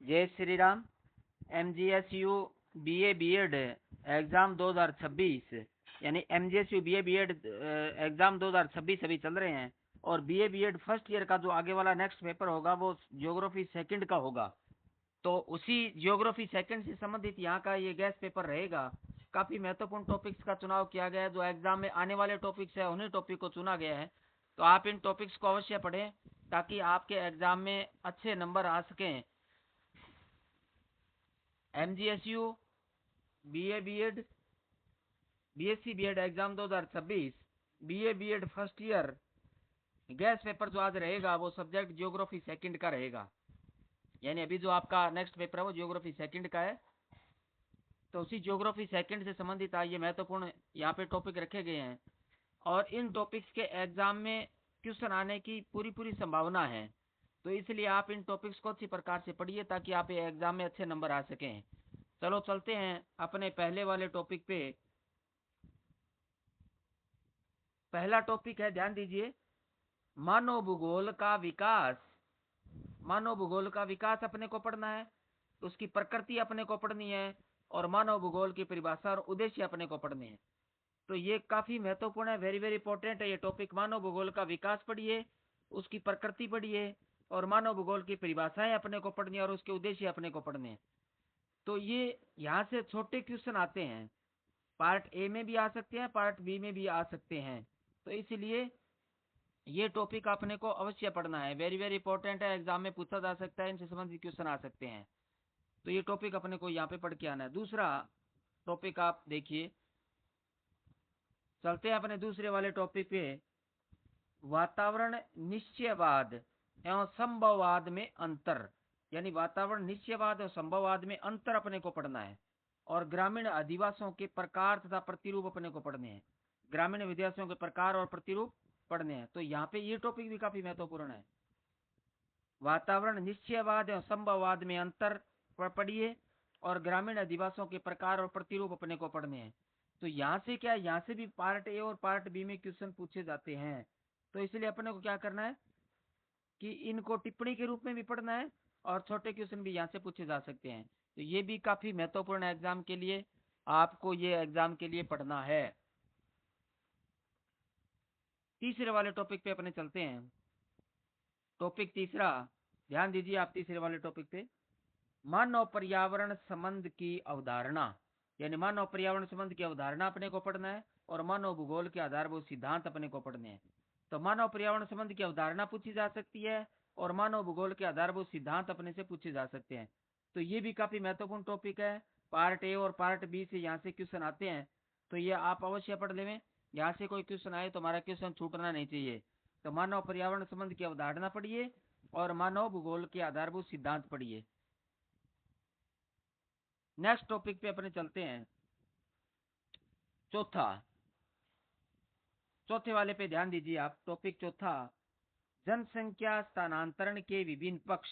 जय Shri Ram. MGSU BA BEd exam 2026 यानी MGSU BA BEd exam 2026 अभी चल रहे हैं। और BA BEd फर्स्ट ईयर का जो आगे वाला नेक्स्ट पेपर होगा वो ज्योग्राफी सेकंड का होगा। तो उसी ज्योग्राफी सेकंड से संबंधित यहाँ का ये गैस पेपर रहेगा। काफ़ी महत्वपूर्ण टॉपिक्स का चुनाव किया गया है। जो एग्ज़ाम में आने वाले टॉपिक्स है उन्हीं टॉपिक को चुना गया है। तो आप इन टॉपिक्स को अवश्य पढ़ें ताकि आपके एग्ज़ाम में अच्छे नंबर आ सकें। MGSU BA BEd BSc BEd exam 2026 BA BEd first year gas paper जो आज रहेगा वो सब्जेक्ट ज्योग्राफी सेकंड का रहेगा। यानी अभी जो आपका नेक्स्ट पेपर है वो ज्योग्राफी सेकंड का है। तो उसी ज्योग्राफी सेकंड से संबंधित ये महत्वपूर्ण यहाँ पे टॉपिक रखे गए हैं और इन टॉपिक्स के एग्जाम में क्वेश्चन आने की पूरी संभावना है। तो इसलिए आप इन टॉपिक्स को अच्छी प्रकार से पढ़िए ताकि आप ये एग्जाम में अच्छे नंबर आ सकें। चलो चलते हैं अपने पहले वाले टॉपिक पे। पहला टॉपिक है, ध्यान दीजिए, मानव भूगोल का विकास। मानव भूगोल का विकास अपने को पढ़ना है, उसकी प्रकृति अपने को पढ़नी है और मानव भूगोल की परिभाषा और उद्देश्य अपने को पढ़ने हैं। तो ये काफी महत्वपूर्ण है, वेरी वेरी इंपॉर्टेंट है ये टॉपिक। मानव भूगोल का विकास पढ़िए, उसकी प्रकृति पढ़िए और मानव भूगोल की परिभाषाएं अपने को पढ़नी है और उसके उद्देश्य अपने को पढ़ने हैं। तो ये यहाँ से छोटे क्वेश्चन आते हैं, पार्ट ए में भी आ सकते हैं, पार्ट बी में भी आ सकते हैं। तो इसलिए ये टॉपिक अपने को अवश्य पढ़ना है, वेरी वेरी इंपॉर्टेंट है, एग्जाम में पूछा जा सकता है, इनसे संबंधित क्वेश्चन आ सकते हैं। तो ये टॉपिक अपने को यहाँ पे पढ़ के आना है। दूसरा टॉपिक आप देखिए, चलते हैं अपने दूसरे वाले टॉपिक पे, वातावरण निश्चयवाद एवं संभववाद में अंतर। यानी वातावरण निश्चयवाद और संभववाद में अंतर अपने को पढ़ना है और ग्रामीण अधिवासियों के प्रकार तथा प्रतिरूप अपने को पढ़ने हैं। ग्रामीण विद्यार्थियों के प्रकार और प्रतिरूप पढ़ने हैं। तो यहाँ पे ये टॉपिक भी काफी महत्वपूर्ण है। वातावरण निश्चयवाद और संभववाद में अंतर पढ़िए और ग्रामीण अधिवासियों के प्रकार और प्रतिरूप अपने को पढ़ने हैं। तो यहाँ से क्या, यहाँ से भी पार्ट ए और पार्ट बी में क्वेश्चन पूछे जाते हैं। तो इसलिए अपने को क्या करना है कि इनको टिप्पणी के रूप में भी पढ़ना है और छोटे क्वेश्चन भी यहाँ से पूछे जा सकते हैं। तो ये भी काफी महत्वपूर्ण है एग्जाम के लिए, आपको ये एग्जाम के लिए पढ़ना है। तीसरे वाले टॉपिक पे अपने चलते हैं। टॉपिक तीसरा, ध्यान दीजिए आप तीसरे वाले टॉपिक पे, मानव पर्यावरण संबंध की अवधारणा। यानी मानव पर्यावरण संबंध की अवधारणा अपने को पढ़ना है और मानव भूगोल के आधारभूत सिद्धांत अपने को पढ़ने हैं। तो मानव पर्यावरण संबंध की अवधारणा पूछी जा सकती है और मानव भूगोल के आधारभूत सिद्धांत अपने से पूछे जा सकते हैं। तो ये भी काफी महत्वपूर्ण टॉपिक है। पार्ट ए और पार्ट बी से यहाँ से क्वेश्चन आते हैं, तो ये आप अवश्य पढ़ लें। यहाँ से कोई क्वेश्चन आए तो हमारा क्वेश्चन छूटना नहीं चाहिए। तो मानव पर्यावरण संबंध की अवधारणा पढ़िए और मानव भूगोल के आधारभूत सिद्धांत पढ़िए। नेक्स्ट टॉपिक पे अपने चलते हैं। चौथे वाले पे ध्यान दीजिए आप। टॉपिक चौथा, जनसंख्या स्थानांतरण के विभिन्न पक्ष।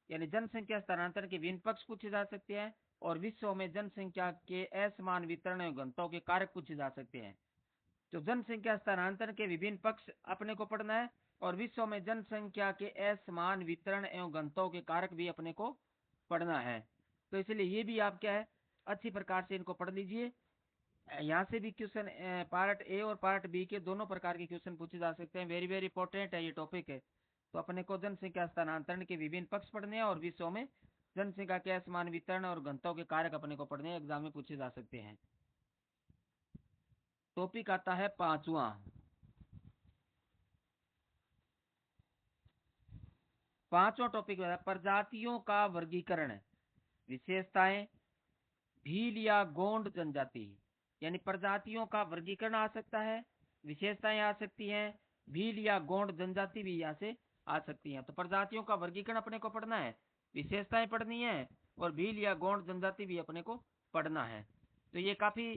यानी जनसंख्या स्थानांतरण के विभिन्न पक्ष पूछे जा सकते हैं और विश्व में जनसंख्या के असमान वितरण एवं घनत्व के कारक पूछे जा सकते हैं। तो जनसंख्या स्थानांतरण के विभिन्न पक्ष अपने को पढ़ना है और विश्व में जनसंख्या के असमान वितरण एवं घनत्व के कारक भी अपने को पढ़ना है। तो इसलिए ये भी आप क्या है, अच्छी प्रकार से इनको पढ़ लीजिए। यहाँ से भी क्वेश्चन पार्ट ए और पार्ट बी के दोनों प्रकार के क्वेश्चन पूछे जा सकते हैं, वेरी वेरी इंपॉर्टेंट है ये टॉपिक है। तो अपने को जनसंख्या स्थानांतरण के विभिन्न पक्ष पढ़ने हैं और विश्व में जनसंख्या के असमान वितरण और घनत्व के कारक अपने को पढ़ने एग्जाम में पूछे जा सकते हैं। टॉपिक आता है पांचवा टॉपिक, प्रजातियों का वर्गीकरण, विशेषताएं, भील या गोंड जनजाति। यानी प्रजातियों का वर्गीकरण आ सकता है, विशेषताएं आ सकती हैं, भील या गोंड जनजाति भी यहाँ से आ सकती हैं। तो प्रजातियों का वर्गीकरण अपने को पढ़ना है, विशेषताएं पढ़नी है और भील या गोंड जनजाति भी अपने को पढ़ना है। तो ये काफी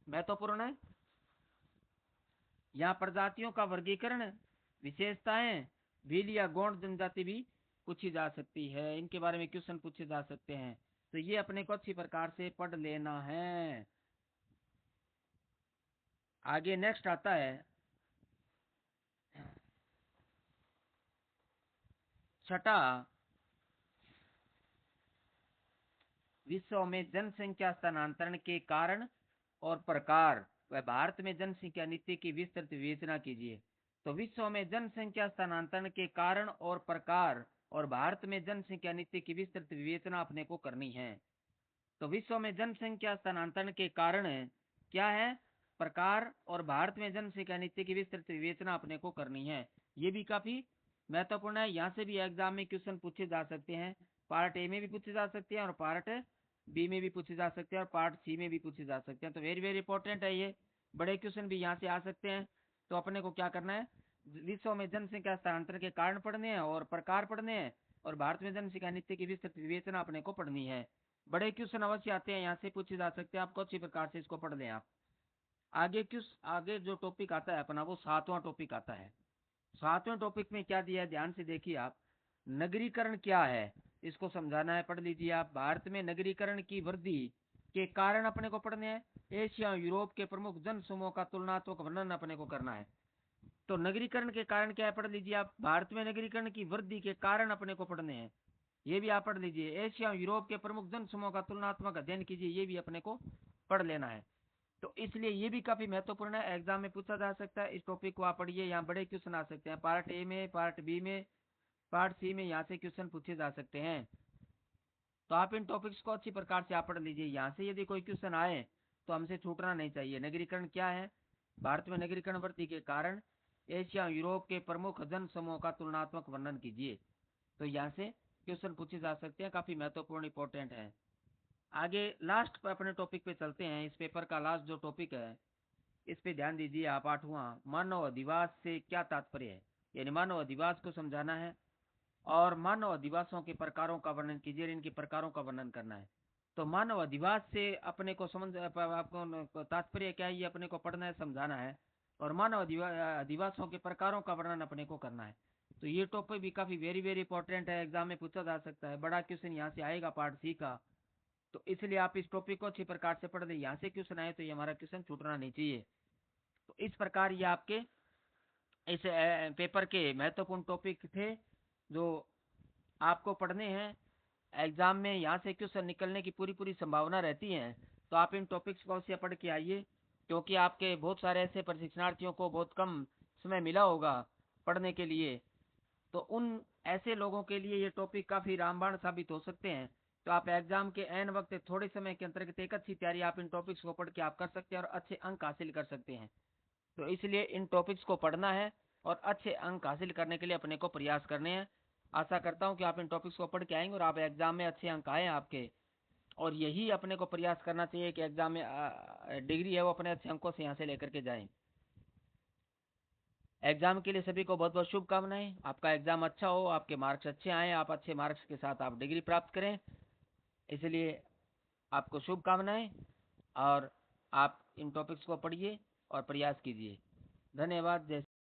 महत्वपूर्ण है। यहाँ प्रजातियों का वर्गीकरण, विशेषताएं, भील या गोंड जनजाति भी पूछी जा सकती है, इनके बारे में क्वेश्चन पूछे जा सकते हैं। तो ये अपने को अच्छी प्रकार से पढ़ लेना है। आगे नेक्स्ट आता है छठा, विश्व में जनसंख्या स्थानांतरण के कारण और प्रकार व भारत में जनसंख्या नीति की विस्तृत विवेचना कीजिए। तो विश्व में जनसंख्या स्थानांतरण के कारण और प्रकार और भारत में जनसंख्या नीति की विस्तृत विवेचना अपने को करनी है। तो विश्व में जनसंख्या स्थानांतरण के कारण क्या है, प्रकार और भारत में जनसंख्या नीति की विस्तृत विवेचना अपने को करनी है। ये भी काफी महत्वपूर्ण है। यहाँ से भी एग्जाम में क्वेश्चन पूछे जा सकते हैं। पार्ट ए में भी पूछे जा सकते हैं और पार्ट बी में भी पूछे जा सकते हैं और पार्ट सी में भी पूछे जा सकते हैं। तो वेरी वेरी इंपॉर्टेंट है, ये बड़े क्वेश्चन भी यहाँ से आ सकते हैं। तो अपने को क्या करना है, विश्व में जनसंख्या स्थानांतरण के कारण पढ़ने हैं और प्रकार पढ़ने हैं और भारत में जनसंख्या नीति की विस्तृत विवेचना अपने को पढ़नी है। बड़े क्वेश्चन अवश्य आते हैं, यहाँ से पूछे जा सकते हैं। आपको अच्छी प्रकार से इसको पढ़ लें आप। आगे जो टॉपिक आता है अपना, वो 7वां टॉपिक आता है। 7वें टॉपिक में क्या दिया है, ध्यान से देखिए आप। नगरीकरण क्या है, इसको समझाना है, पढ़ लीजिए आप। भारत में नगरीकरण की वृद्धि के कारण अपने को पढ़ने हैं। एशिया यूरोप के प्रमुख जन समूह का तुलनात्मक वर्णन अपने को करना है। तो नगरीकरण के कारण क्या है, पढ़ लीजिए आप। भारत में नगरीकरण की वृद्धि के कारण अपने को पढ़ने हैं, ये भी आप पढ़ लीजिए। एशिया यूरोप के प्रमुख जन समूह का तुलनात्मक अध्ययन कीजिए, ये भी अपने को पढ़ लेना है। तो इसलिए ये भी काफी महत्वपूर्ण है, एग्जाम में पूछा जा सकता है। इस टॉपिक को आप पढ़िए, यहाँ बड़े क्वेश्चन आ सकते हैं। पार्ट ए में, पार्ट बी में, पार्ट सी में यहाँ से क्वेश्चन पूछे जा सकते हैं। तो आप इन टॉपिक्स को अच्छी प्रकार से आप पढ़ लीजिए। यहाँ से यदि कोई क्वेश्चन आए तो हमसे छूटना नहीं चाहिए। नगरीकरण क्या है, भारत में नगरीकरण वृद्धि के कारण एशिया यूरोप के प्रमुख जन समूह का तुलनात्मक वर्णन कीजिए। तो यहाँ से क्वेश्चन पूछे जा सकते हैं, काफी महत्वपूर्ण इंपॉर्टेंट है। आगे लास्ट अपने टॉपिक पे चलते हैं। इस पेपर का लास्ट जो टॉपिक है, इस पे ध्यान दीजिए आप। 8वां, मानव अधिवास से क्या तात्पर्य है, यानी मानव अधिवास को समझाना है और मानव अधिवासों के प्रकारों का वर्णन कीजिए, इनके प्रकारों का वर्णन करना है। तो मानव अधिवास से अपने को समझ आपको तात्पर्य क्या है, ये अपने को पढ़ना है, समझाना है। और मानव अधिवासों के प्रकारों का वर्णन अपने को करना है। तो ये टॉपिक भी काफी वेरी वेरी इंपॉर्टेंट है, एग्जाम में पूछा जा सकता है। बड़ा क्वेश्चन यहाँ से आएगा पार्ट सी का। तो इसलिए आप इस टॉपिक को अच्छी प्रकार से पढ़ लें। यहाँ से क्वेश्चन आए तो ये हमारा क्वेश्चन छूटना नहीं चाहिए। तो इस प्रकार ये आपके इस पेपर के महत्वपूर्ण टॉपिक थे जो आपको पढ़ने हैं। एग्जाम में यहाँ से क्वेश्चन निकलने की पूरी पूरी संभावना रहती है। तो आप इन टॉपिक्स को अवश्य पढ़ के आइए, क्योंकि आपके बहुत सारे ऐसे प्रशिक्षणार्थियों को बहुत कम समय मिला होगा पढ़ने के लिए। तो उन ऐसे लोगों के लिए ये टॉपिक काफी रामबाण साबित हो सकते हैं। तो आप एग्जाम के एन वक्त थोड़े समय के अंतर्गत एक अच्छी तैयारी आप इन टॉपिक्स को पढ़ के आप कर सकते हैं और अच्छे अंक हासिल कर सकते हैं। तो इसलिए इन टॉपिक्स को पढ़ना है और अच्छे अंक हासिल करने के लिए अपने को प्रयास करने हैं। आशा करता हूं कि आप इन टॉपिक्स को पढ़ के आएंगे और आप एग्जाम में अच्छे अंक आए आपके। और यही अपने को प्रयास करना चाहिए कि एग्जाम में डिग्री है वो अपने अच्छे अंकों से यहाँ से लेकर के जाएं। एग्जाम के लिए सभी को बहुत बहुत शुभकामनाएं। आपका एग्जाम अच्छा हो, आपके मार्क्स अच्छे आए, आप अच्छे मार्क्स के साथ आप डिग्री प्राप्त करें, इसलिए आपको शुभकामनाएं। और आप इन टॉपिक्स को पढ़िए और प्रयास कीजिए। धन्यवाद। जय